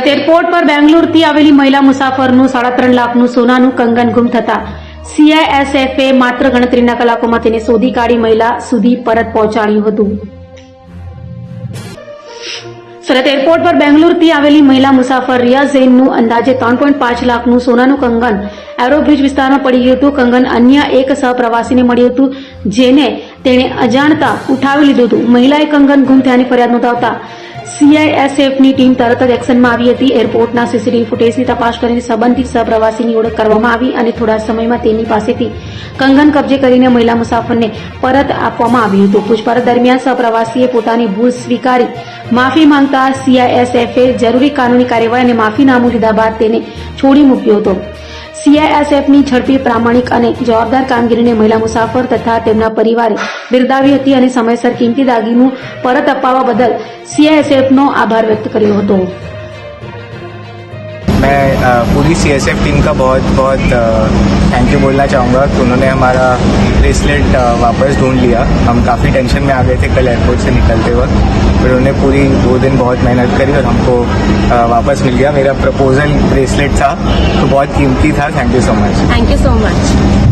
Airport પર બેંગ્લોરથી આવેલી મહિલા મુસાફરનું 3.5 લાખનું સોનાનું કંગન ગુમ થતા CISFએ માત્ર ગણતરીના કલાકોમાં તેને શોધી કાઢી મહિલા સુધી પરત પહોંચાડ્યું હતું. સુરત એરપોર્ટ પર બેંગ્લોરથી આવેલી મહિલા મુસાફર રિયા ઝૈનનું અંદાજે 3.5 લાખનું સોનાનું કંગન એરોબ્રિજ વિસ્તારમાં પડી ગયું હતું. કંગન અન્ય એક સહપ્રવાસીને મળ્યું હતું, જેને તેણે અજાણતા ઉઠાવી લીધું હતું. મહિલાએ કંગન ગુમ થયાની ફરિયાદ નોંધાવતા CISFની ટીમ તરત જ એક્શનમાં આવી હતી. એરપોર્ટના સીસીટીવી ફૂટેજની તપાસ કરીને સંબંધિત સહપ્રવાસીની ઓળખ કરવામાં આવી અને થોડા સમયમાં તેની પાસેથી કંગન કબજે કરીને મહિલા મુસાફરને પરત આપવામાં આવ્યું હતું. પૂછપરછ દરમિયાન સહપ્રવાસીએ પોતાની ભૂલ સ્વીકારી માફી માંગતા CISFએ જરૂરી કાનૂની કાર્યવાહી અને માફીનામું લીધા બાદ તેને છોડી મૂક્યો હતો. CISFની ઝડપી, પ્રામાણિક અને જવાબદાર કામગીરીને મહિલા મુસાફર તથા તેમના પરિવારે બિરદાવી હતી અને સમયસર કિંમતી દાગીનું પરત અપાવવા બદલ CISFનો આભાર વ્યક્ત કર્યો હતો. मैं पूरी CISF टीम का बहुत बहुत थैंक यू बोलना चाहूँगा कि उन्होंने हमारा ब्रेसलेट वापस ढूंढ लिया. हम काफ़ी टेंशन में आ गए थे कल एयरपोर्ट से निकलते वक्त, फिर उन्होंने पूरी 2 दिन बहुत मेहनत करी और हमको वापस मिल गया. मेरा प्रपोजल ब्रेसलेट था तो बहुत कीमती था. Thank you so much. Thank you so much.